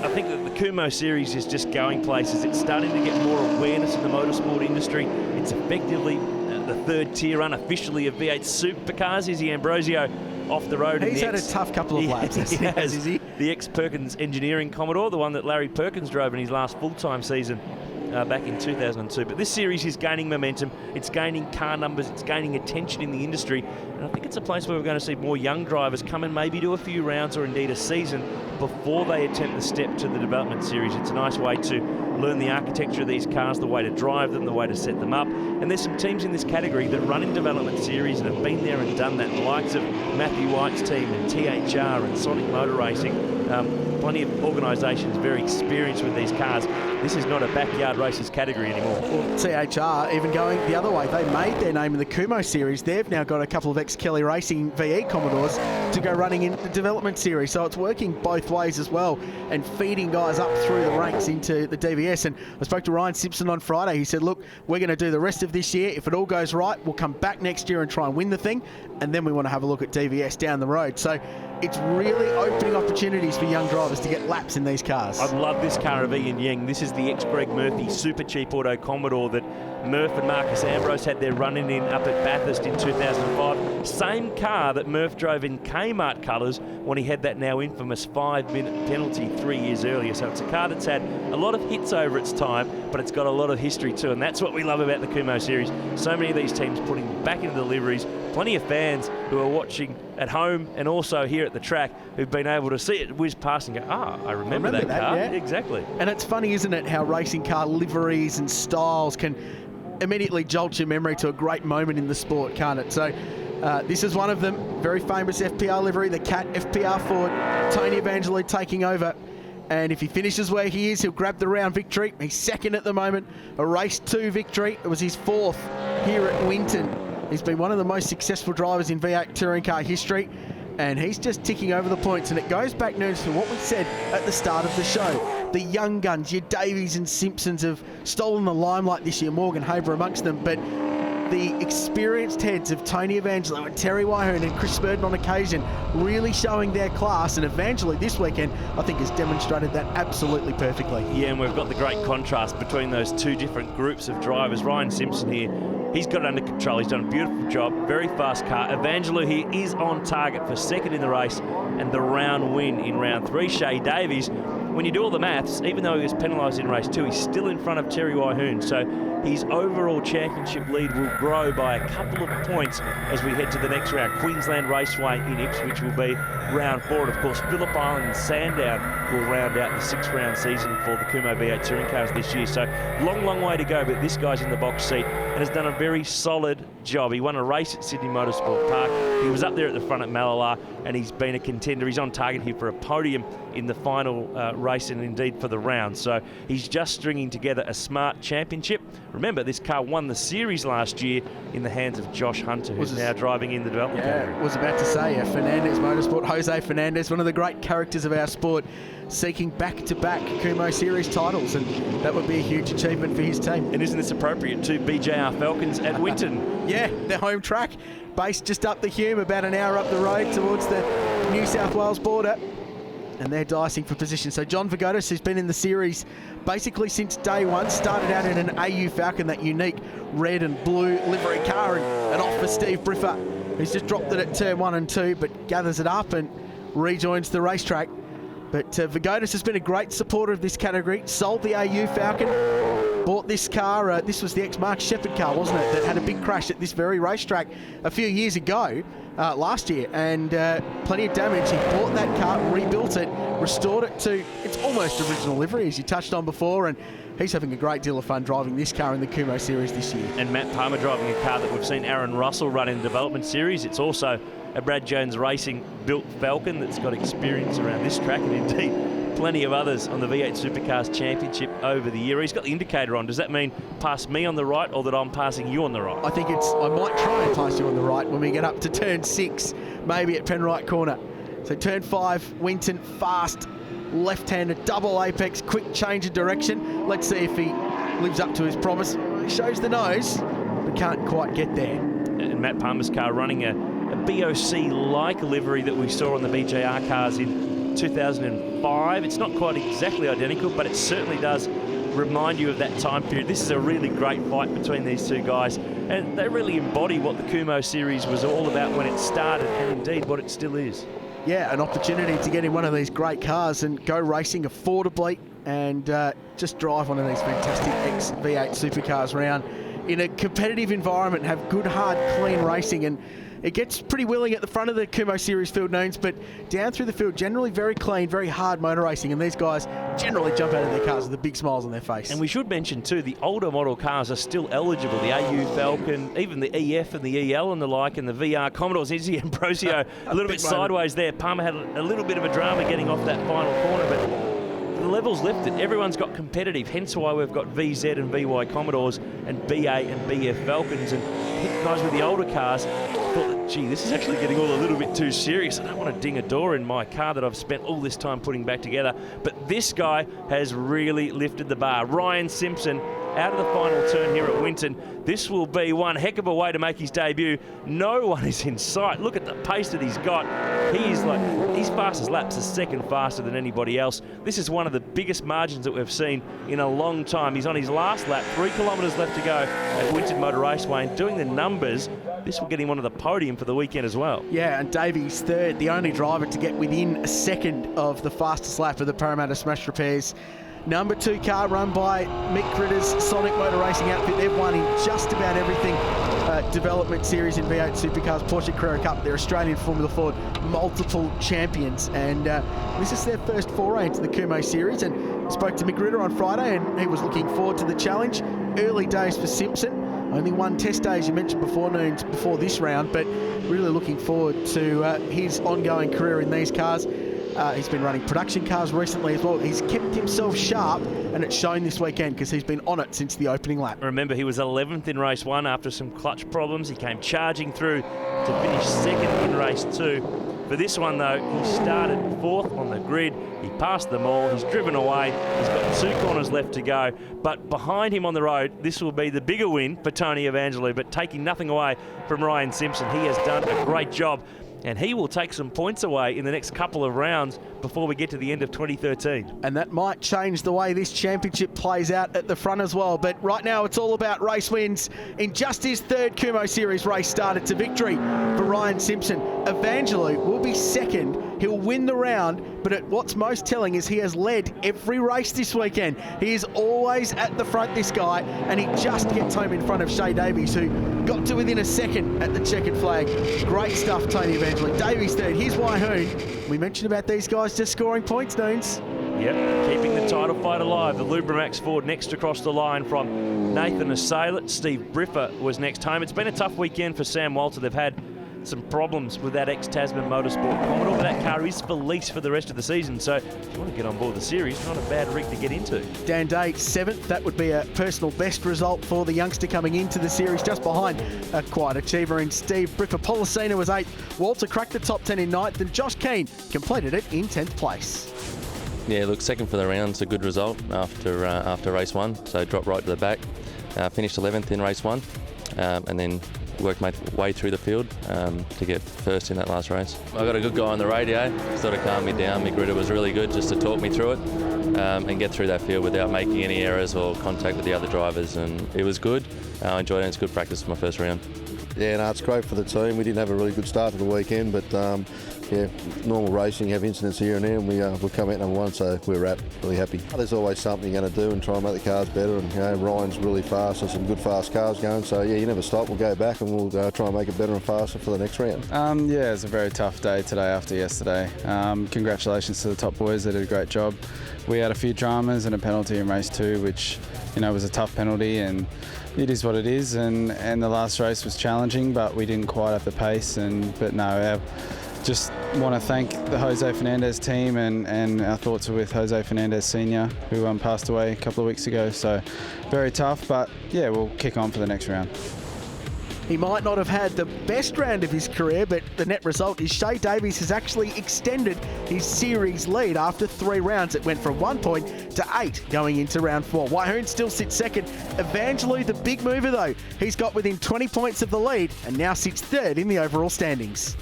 I think that the Kumo series is just going places. It's starting to get more awareness in the motorsport industry. It's effectively the third tier unofficially of V8 supercars. Izzy Ambrosio off the road. He's had a tough couple of laps. He has, is he? The ex-Perkins Engineering Commodore, the one that Larry Perkins drove in his last full-time season back in 2002. But this series is gaining momentum. It's gaining car numbers. It's gaining attention in the industry. And I think it's a place where we're going to see more young drivers come and maybe do a few rounds or indeed a season before they attempt the step to the development series. It's a nice way to learn the architecture of these cars, the way to drive them, the way to set them up. And there's some teams in this category that run in development series and have been there and done that. The likes of Matthew White's team and THR and Sonic Motor Racing. Plenty of organisations very experienced with these cars. This is not a backyard races category anymore. Well, THR even going the other way. They made their name in the Kumo series. They've now got a couple of ex-Kelly Racing VE Commodores to go running in the development series. So it's working both ways as well and feeding guys up through the ranks into the DVS. And I spoke to Ryan Simpson on Friday. He said, look, we're going to do the rest of this year. If it all goes right, we'll come back next year and try and win the thing. And then we want to have a look at DVS down the road. So it's really opening opportunities for young drivers to get laps in these cars. I love this car of Ian Yang. This is the ex-Greg Murphy super cheap auto Commodore that Murph and Marcus Ambrose had their run-in up at Bathurst in 2005. Same car that Murph drove in Kmart colours when he had that now infamous 5-minute penalty 3 years earlier. So it's a car that's had a lot of hits over its time, but it's got a lot of history too, and that's what we love about the Kumo series. So many of these teams putting back into the liveries. Plenty of fans who are watching at home and also here at the track who've been able to see it whiz past and go, I remember that car. Yeah. Exactly. And it's funny, isn't it, how racing car liveries and styles can immediately jolt your memory to a great moment in the sport, can't it? So this is one of them. Very famous FPR livery, the Cat FPR Ford. Tony Evangeli taking over. And if he finishes where he is, he'll grab the round victory. He's second at the moment. A race 2 victory. It was his 4th here at Winton. He's been one of the most successful drivers in V8 touring car history, and he's just ticking over the points. And it goes back, nerds, to what we said at the start of the show. The young guns, your Davies and Simpsons, have stolen the limelight this year, Morgan Haber amongst them, but the experienced heads of Tony Evangeli and Terry Wyhern and Chris Spurden on occasion really showing their class, and Evangeli this weekend I think has demonstrated that absolutely perfectly. Yeah, and we've got the great contrast between those two different groups of drivers. Ryan Simpson here, he's got it under control. He's done a beautiful job, very fast car. Evangeli here is on target for second in the race and the round win in round 3. Shay Davies, when you do all the maths, even though he was penalised in race 2, he's still in front of Terry Wyhern. So his overall championship lead will grow by a couple of points as we head to the next round. Queensland Raceway in Ipswich will be round 4. And of course, Phillip Island and Sandown will round out the 6th round season for the Kumo V8 touring cars this year. So long way to go, but this guy's in the box seat and has done a very solid job. He won a race at Sydney Motorsport Park. He was up there at the front at Malala, and he's been a contender. He's on target here for a podium in the final race and indeed for the round. So he's just stringing together a smart championship. Remember, this car won the series last year in the hands of Josh Hunter, who's now driving in the development category. Was about to say, Fernandez Motorsport, Jose Fernandez, one of the great characters of our sport, seeking back-to-back Kumo Series titles, and that would be a huge achievement for his team. And isn't this appropriate to BJR Falcons at Winton? Yeah, their home track, based just up the Hume, about an hour up the road towards the New South Wales border. And they're dicing for position. So John Vigotis, who's been in the series basically since day one, started out in an AU Falcon, that unique red and blue livery car, and off for Steve Briffa, who's just dropped it at turn 1 and 2, but gathers it up and rejoins the racetrack. But Vigotis has been a great supporter of this category, sold the AU Falcon, bought this car, this was the ex-Mark Shepherd car, wasn't it, that had a big crash at this very racetrack a few years ago, last year, and plenty of damage. He bought that car, rebuilt it, restored it to its almost original livery, as you touched on before, and he's having a great deal of fun driving this car in the Kumo Series this year. And Matt Palmer driving a car that we've seen Aaron Russell run in the development series. It's also a Brad Jones Racing built Falcon that's got experience around this track, and indeed plenty of others on the V8 Supercars Championship over the year. He's got the indicator on. Does that mean pass me on the right, or that I'm passing you on the right? I think I might try and pass you on the right when we get up to turn 6, maybe at Penrite Corner. So turn 5, Winton, fast, left-handed, double apex, quick change of direction. Let's see if he lives up to his promise. He shows the nose, but can't quite get there. And Matt Palmer's car running a BOC-like livery that we saw on the BJR cars in 2005. It's not quite exactly identical, but it certainly does remind you of that time period. This is a really great fight between these two guys, and they really embody what the Kumo series was all about when it started, and indeed what it still is. Yeah, an opportunity to get in one of these great cars and go racing affordably, and just drive one of these fantastic ex-V8 supercars around in a competitive environment, have good, hard, clean racing. And It gets pretty willing at the front of the Kumo Series field, Noons, but down through the field, generally very clean, very hard motor racing, and these guys generally jump out of their cars with the big smiles on their face. And we should mention too, the older model cars are still eligible. The AU Falcon, even the EF and the EL and the like, and the VR Commodores. Izzy Ambrosio a little bit sideways there. Palmer had a little bit of a drama getting off that final corner, but the level's lifted. Everyone's got competitive, hence why we've got VZ and VY Commodores and BA and BF Falcons, and guys with the older cars thought that, gee, this is actually getting all a little bit too serious. I don't want to ding a door in my car that I've spent all this time putting back together. But this guy has really lifted the bar. Ryan Simpson out of the final turn here at Winton. This will be one heck of a way to make his debut. No one is in sight. Look at the pace that he's got. His fastest lap's a second faster than anybody else. This is one of the biggest margins that we've seen in a long time. He's on his last lap, 3 kilometres left to go at Winton Motor Raceway, and doing the numbers, this will get him onto the podium for the weekend as well. Yeah, and Davey's third, the only driver to get within a second of the fastest lap of the Parramatta Smash Repairs. Number 2 car run by Mick Ritter's Sonic Motor Racing outfit. They've won in just about everything. Development series in V8 Supercars, Porsche Carrera Cup, their Australian Formula Ford, multiple champions. And this is their first foray into the Kumo Series. And spoke to Mick Ritter on Friday, and he was looking forward to the challenge. Early days for Simpson. Only one test day, as you mentioned before, Noons, before this round, but really looking forward to his ongoing career in these cars. He's been running production cars recently as well. He's kept himself sharp, and it's shown this weekend because he's been on it since the opening lap. Remember, he was 11th in race 1 after some clutch problems. He came charging through to finish 2nd in race 2. For this one, though, he started 4th on the grid. He passed them all. He's driven away. He's got 2 corners left to go. But behind him on the road, this will be the bigger win for Tony Evangelou, but taking nothing away from Ryan Simpson. He has done a great job, and he will take some points away in the next couple of rounds before we get to the end of 2013. And that might change the way this championship plays out at the front as well. But right now it's all about race wins. In just his 3rd Kumo Series race started to victory for Ryan Simpson. Evangelou will be 2nd. He'll win the round, but what's most telling is he has led every race this weekend. He is always at the front, this guy, and he just gets home in front of Shay Davies, who got to within a second at the checkered flag. Great stuff, Tony Evangelou. Davies 3rd. Here's Waihoon. We mentioned about these guys just scoring points, Noons. Yep, keeping the title fight alive. The Lubramax Ford next across the line from Nathan Assailant. Steve Briffa was next home. It's been a tough weekend for Sam Walter. They've had some problems with that ex-Tasman Motorsport Commodore, but that car is for lease for the rest of the season, so if you want to get on board the series, not a bad rig to get into. Dan Day, 7th. That would be a personal best result for the youngster coming into the series, just behind a quiet achiever in Steve Briffa. Policina was 8th. Walter cracked the top 10 in 9th, and Josh Keane completed it in 10th place. Yeah, look, 2nd for the round's a good result after race 1, so dropped right to the back. Finished 11th in race 1, and then worked my way through the field to get 1st in that last race. I got a good guy on the radio, sort of calmed me down. Mick Ritter was really good just to talk me through it and get through that field without making any errors or contact with the other drivers, and it was good. I enjoyed it. It's good practice for my first round. Yeah, no, it's great for the team. We didn't have a really good start to the weekend, but yeah, normal racing, have incidents here and there, and we'll come out number 1, so we're really happy. There's always something you're going to do and try and make the cars better, and Ryan's really fast and some good fast cars going, so yeah, you never stop. We'll go back and we'll try and make it better and faster for the next round. Yeah, it's a very tough day today after yesterday. Congratulations to the top boys, they did a great job. We had a few dramas and a penalty in race 2, which was a tough penalty, and it is what it is, and the last race was challenging, but we didn't quite have the pace. Just want to thank the Jose Fernandez team, and our thoughts are with Jose Fernandez Sr., who passed away a couple of weeks ago. So very tough, but yeah, we'll kick on for the next round. He might not have had the best round of his career, but the net result is Shay Davies has actually extended his series lead after 3 rounds. It went from 1 point to 8 going into round 4. Waihoon still sits 2nd. Evangelou, the big mover though, he's got within 20 points of the lead and now sits 3rd in the overall standings.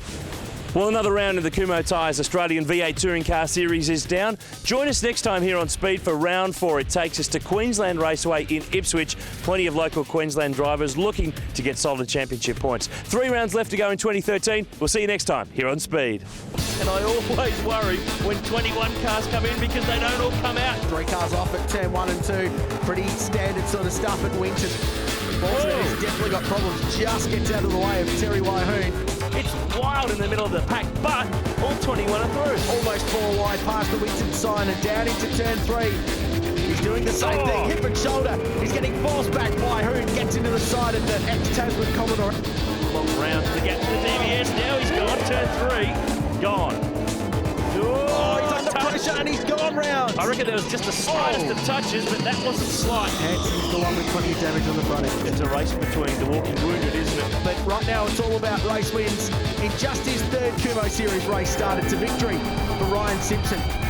Well, another round of the Kumo Tyres Australian V8 Touring Car Series is down. Join us next time here on Speed for round 4. It takes us to Queensland Raceway in Ipswich. Plenty of local Queensland drivers looking to get solid championship points. 3 rounds left to go in 2013. We'll see you next time here on Speed. And I always worry when 21 cars come in because they don't all come out. 3 cars off at turn 1 and 2. Pretty standard sort of stuff at Winton. Baltimore has definitely got problems. Just gets out of the way of Terry Waihoon. It's wild in the middle of the pack, but all 21 are through. Almost 4 wide past the Winton sign and down into turn 3. He's doing the same thing, hip and shoulder. He's getting forced back by Hoon, gets into the side of the ex-Tasman Commodore. Long round to get to the DVS. Now he's gone. Turn 3, gone. Oh, he's under pressure and he's gone round. I reckon there was just the slightest of touches, but that wasn't slight. Hanson's the one with plenty of damage on the front end. It's a race between the walking wounded, isn't it? But right now it's all about race wins. In just his 3rd Kumo Series race started to victory for Ryan Simpson.